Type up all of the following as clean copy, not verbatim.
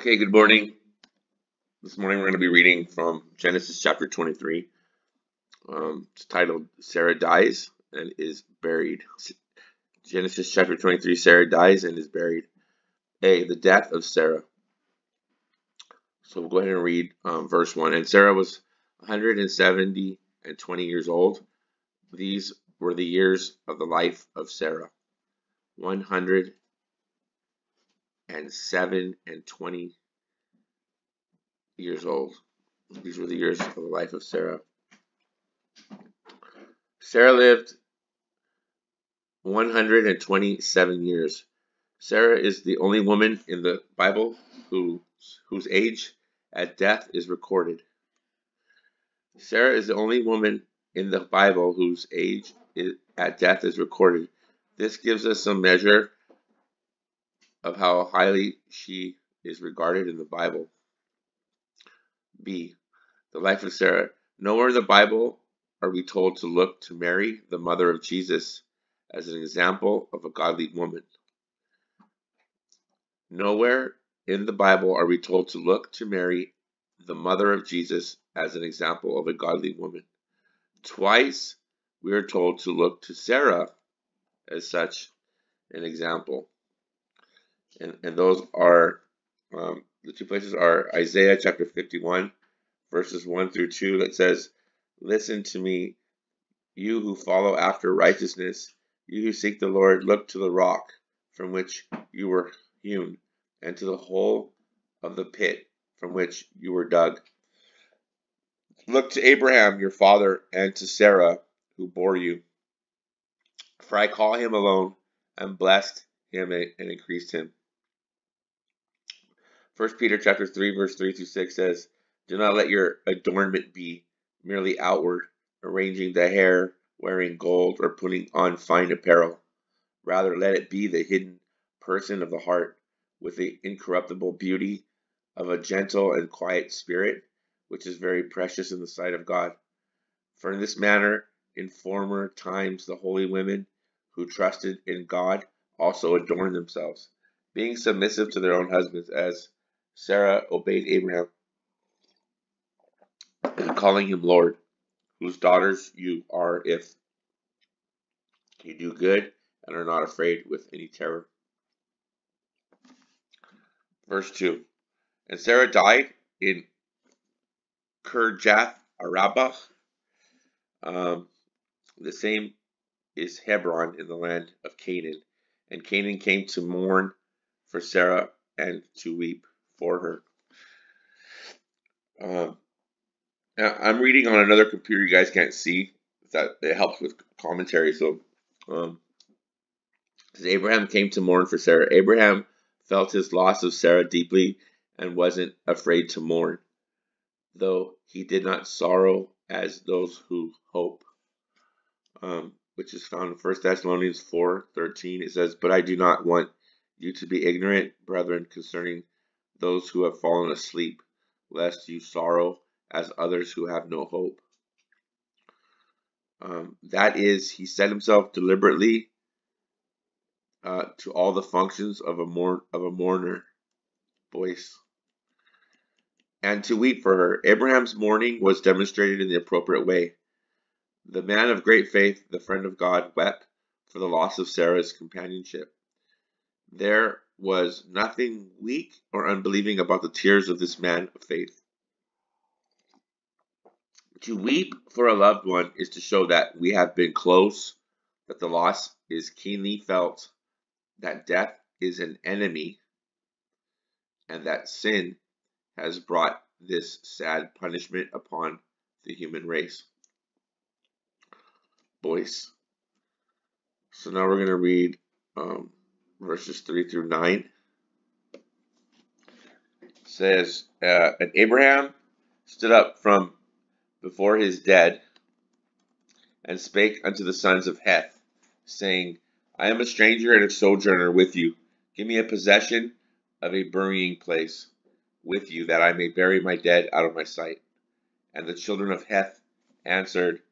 Okay, good morning. This morning we're going to be reading from Genesis chapter 23. It's titled Sarah Dies and is Buried. Genesis chapter 23, Sarah dies and is buried. A, the death of Sarah. So we'll go ahead and read verse 1. And Sarah was 170 and 20 years old. These were the years of the life of Sarah. 107 and 20 years old. These were the years of the life of Sarah. Sarah lived 127 years. Sarah is the only woman in the Bible whose age at death is recorded. Sarah is the only woman in the Bible whose age at death is recorded. This gives us some measure of how highly she is regarded in the Bible. B, the life of Sarah. Nowhere in the Bible are we told to look to Mary, the mother of Jesus, as an example of a godly woman. Nowhere in the Bible are we told to look to Mary, the mother of Jesus, as an example of a godly woman. Twice we are told to look to Sarah as such an example. And those are, the two places are Isaiah chapter 51, verses 1 through 2, that says, "Listen to me, you who follow after righteousness, you who seek the Lord, look to the rock from which you were hewn, and to the hole of the pit from which you were dug. Look to Abraham your father, and to Sarah who bore you. For I call him alone, and blessed him and increased him." 1 Peter chapter 3, verse 3 through 6 says, "Do not let your adornment be merely outward, arranging the hair, wearing gold, or putting on fine apparel. Rather, let it be the hidden person of the heart, with the incorruptible beauty of a gentle and quiet spirit, which is very precious in the sight of God. For in this manner, in former times, the holy women who trusted in God also adorned themselves, being submissive to their own husbands, as Sarah obeyed Abraham, and calling him Lord, whose daughters you are if you do good and are not afraid with any terror." Verse 2. And Sarah died in Kirjath Arabah. The same is Hebron in the land of Canaan. And Canaan came to mourn for Sarah and to weep for her. Now I'm reading on another computer you guys can't see. That it helps with commentary. So, as Abraham came to mourn for Sarah, Abraham felt his loss of Sarah deeply and wasn't afraid to mourn, though he did not sorrow as those who hope. Which is found in 1 Thessalonians 4:13. It says, "But I do not want you to be ignorant, brethren, concerning those who have fallen asleep, lest you sorrow as others who have no hope." That is, he set himself deliberately to all the functions of a mourner voice, and to weep for her. Abraham's mourning was demonstrated in the appropriate way. The man of great faith, the friend of God, wept for the loss of Sarah's companionship. There was nothing weak or unbelieving about the tears of this man of faith. To weep for a loved one is to show that we have been close, that the loss is keenly felt, that death is an enemy, and that sin has brought this sad punishment upon the human race. Boys. So now we're going to read verses 3 through 9. It says, "And Abraham stood up from before his dead, and spake unto the sons of Heth, saying, I am a stranger and a sojourner with you. Give me a possession of a burying place with you, that I may bury my dead out of my sight. And the children of Heth answered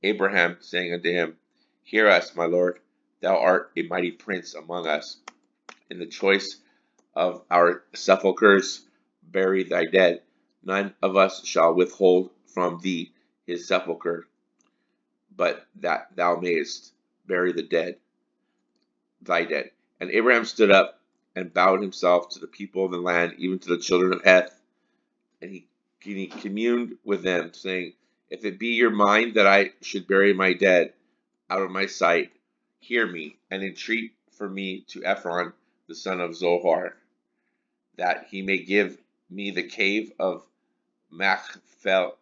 Abraham, saying unto him, Hear us, my lord, thou art a mighty prince among us. In the choice of our sepulchres bury thy dead. None of us shall withhold from thee his sepulchre, but that thou mayest bury the dead, thy dead. And Abraham stood up and bowed himself to the people of the land, even to the children of Heth. And he communed with them, saying, If it be your mind that I should bury my dead out of my sight, hear me, and entreat for me to Ephron, the son of Zohar, that he may give me the cave of Machpelah,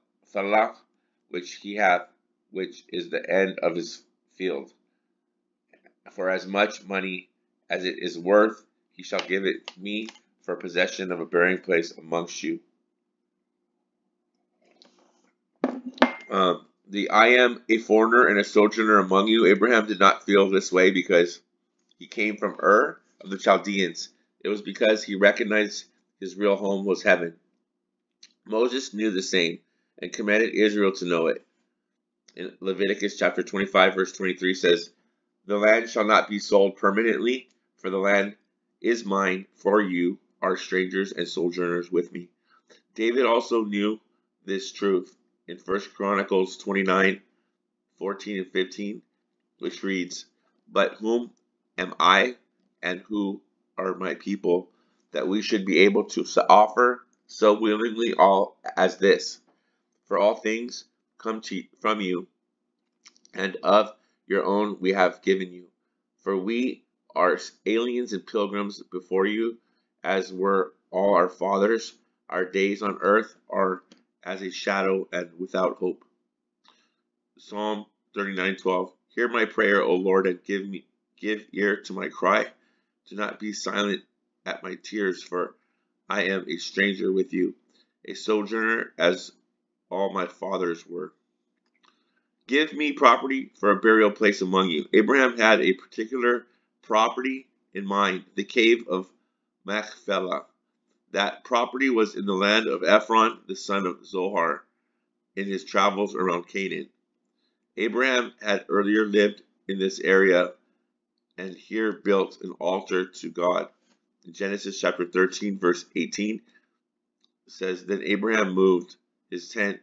which he hath, which is the end of his field. For as much money as it is worth, he shall give it me for possession of a burying place amongst you. I am a foreigner and a sojourner among you. Abraham did not feel this way because he came from Ur of the Chaldeans. It was because he recognized his real home was heaven. Moses knew the same and commanded Israel to know it. In Leviticus chapter 25, verse 23 says, The land shall not be sold permanently, for the land is mine, for you are strangers and sojourners with me. David also knew this truth in 1 Chronicles 29, 14 and 15, which reads, But whom am I, and who are my people, that we should be able to offer so willingly all as this? For all things come from you, and of your own we have given you. For we are aliens and pilgrims before you, as were all our fathers. Our days on earth are as a shadow and without hope. Psalm 39:12. Hear my prayer, O Lord, and give ear to my cry. Do not be silent at my tears, for I am a stranger with you, a sojourner as all my fathers were. Give me property for a burial place among you. Abraham had a particular property in mind, the cave of Machpelah. That property was in the land of Ephron, the son of Zohar, in his travels around Canaan. Abraham had earlier lived in this area and here built an altar to God. In Genesis chapter 13, verse 18, it says, Then Abraham moved his tent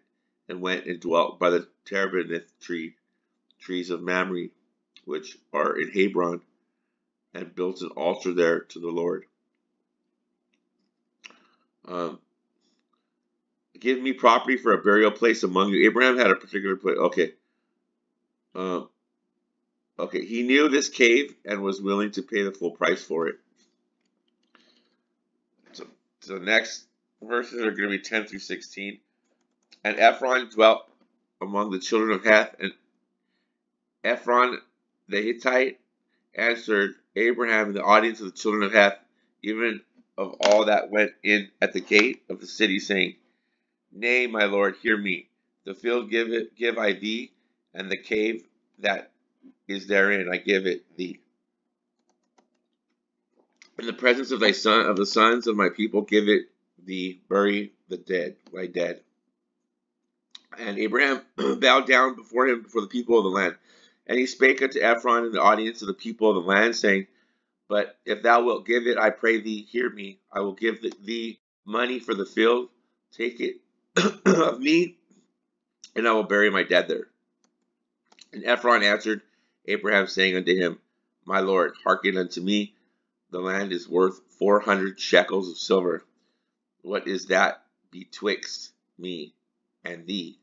and went and dwelt by the terebinth trees of Mamre, which are in Hebron, and built an altar there to the Lord. Give me property for a burial place among you. Abraham had a particular place. Okay, he knew this cave and was willing to pay the full price for it. So the next verses are going to be 10 through 16. And Ephron dwelt among the children of Heth, and Ephron the Hittite answered Abraham in the audience of the children of Heth, even of all that went in at the gate of the city, saying, Nay, my lord, hear me. The field give I thee, and the cave that is therein I give it thee. In the presence of the sons of my people give it thee, bury the dead, thy dead. And Abraham bowed down before him, before the people of the land. And he spake unto Ephron in the audience of the people of the land, saying, But if thou wilt give it, I pray thee, hear me. I will give thee money for the field. Take it of me, and I will bury my dead there. And Ephron answered Abraham, saying unto him, My lord, hearken unto me. The land is worth 400 shekels of silver. What is that betwixt me and thee? ?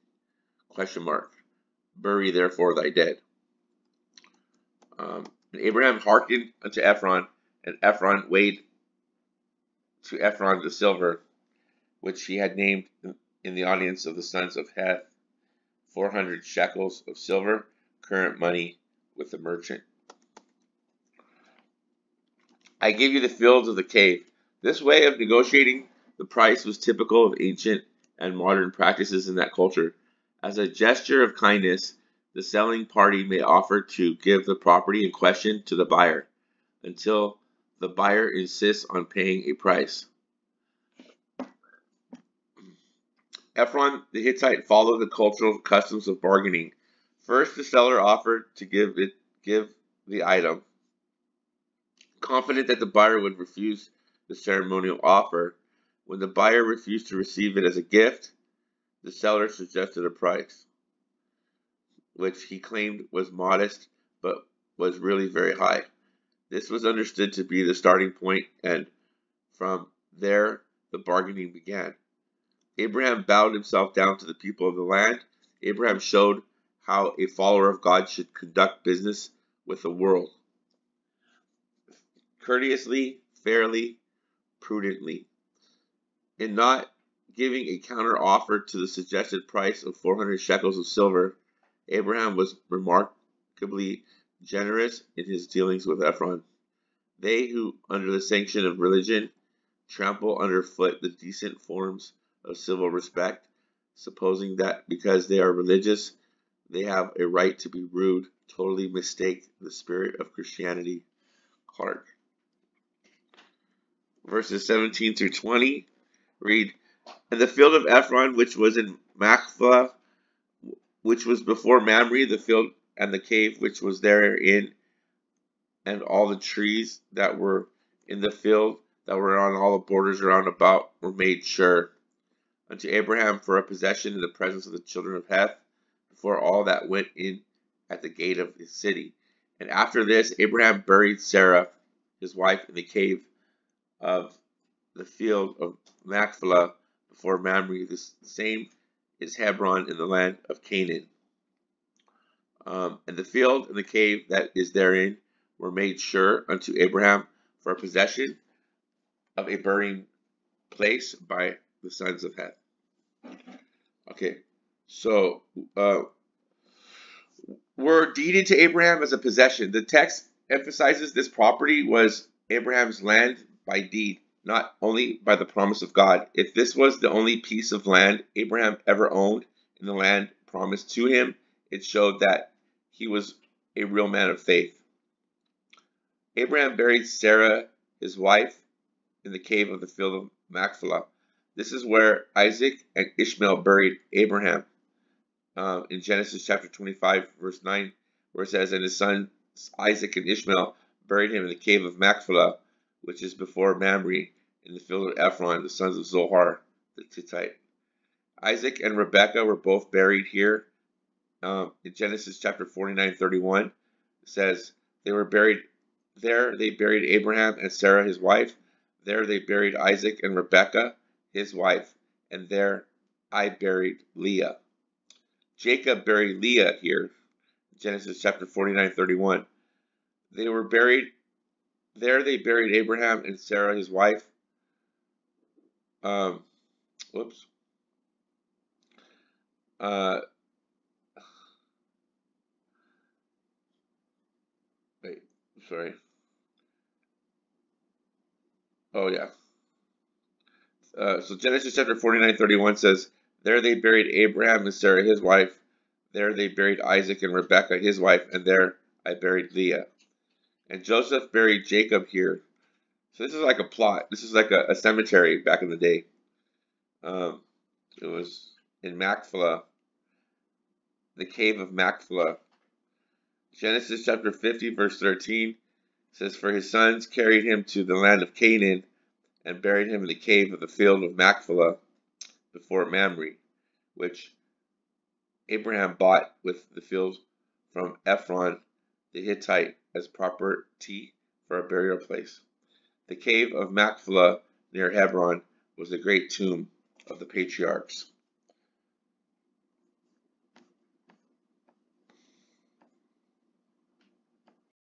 Bury therefore thy dead. And Abraham hearkened unto Ephron, and Ephron weighed to Ephron the silver, which he had named in the audience of the sons of Heth, 400 shekels of silver, current money with the merchant. I give you the fields of the cave. This way of negotiating the price was typical of ancient and modern practices in that culture. As a gesture of kindness, the selling party may offer to give the property in question to the buyer until the buyer insists on paying a price. Ephron the Hittite followed the cultural customs of bargaining. First, the seller offered to give the item, confident that the buyer would refuse the ceremonial offer. When the buyer refused to receive it as a gift, the seller suggested a price, which he claimed was modest but was really very high. This was understood to be the starting point, and from there the bargaining began. Abraham bowed himself down to the people of the land. Abraham showed how a follower of God should conduct business with the world: courteously, fairly, prudently. In not giving a counter offer to the suggested price of 400 shekels of silver, Abraham was remarkably generous in his dealings with Ephron. They who, under the sanction of religion, trample underfoot the decent forms of civil respect, supposing that because they are religious, they have a right to be rude, totally mistake the spirit of Christianity. Clark. Verses 17 through 20 read, "And the field of Ephron, which was in Machpelah, which was before Mamre, the field and the cave which was therein, and all the trees that were in the field that were on all the borders round about, were made sure unto Abraham for a possession in the presence of the children of Heth, before all that went in at the gate of his city. And after this, Abraham buried Sarah, his wife, in the cave of the field of Machpelah before Mamre. The same is Hebron in the land of Canaan. And the field and the cave that is therein were made sure unto Abraham for a possession of a burying place by the sons of Heth." Okay, so were deeded to Abraham as a possession. The text emphasizes this property was Abraham's land by deed, not only by the promise of God. If this was the only piece of land Abraham ever owned in the land promised to him, it showed that he was a real man of faith. Abraham buried Sarah, his wife, in the cave of the field of Machpelah. This is where Isaac and Ishmael buried Abraham. In Genesis chapter 25, verse 9, where it says, "And his sons Isaac and Ishmael buried him in the cave of Machpelah, which is before Mamre, in the field of Ephron, the sons of Zohar the Hittite." Isaac and Rebekah were both buried here. In Genesis chapter 49:31, it says, "They were buried there. They buried Abraham and Sarah his wife. There they buried Isaac and Rebekah his wife, and there I buried Leah." Jacob buried Leah here, Genesis chapter 49:31. They were buried there. They buried Abraham and Sarah his wife. Whoops. Wait, sorry. Oh yeah. So Genesis chapter 49:31 says, "There they buried Abraham and Sarah his wife. There they buried Isaac and Rebekah his wife, and there I buried Leah." And Joseph buried Jacob here. So this is like a plot. This is like a cemetery back in the day. It was in Machpelah, the cave of Machpelah. Genesis chapter 50, verse 13 says, "For his sons carried him to the land of Canaan and buried him in the cave of the field of Machpelah before Mamre, which Abraham bought with the field from Ephron the Hittite as property for a burial place." The cave of Machpelah near Hebron was the great tomb of the patriarchs.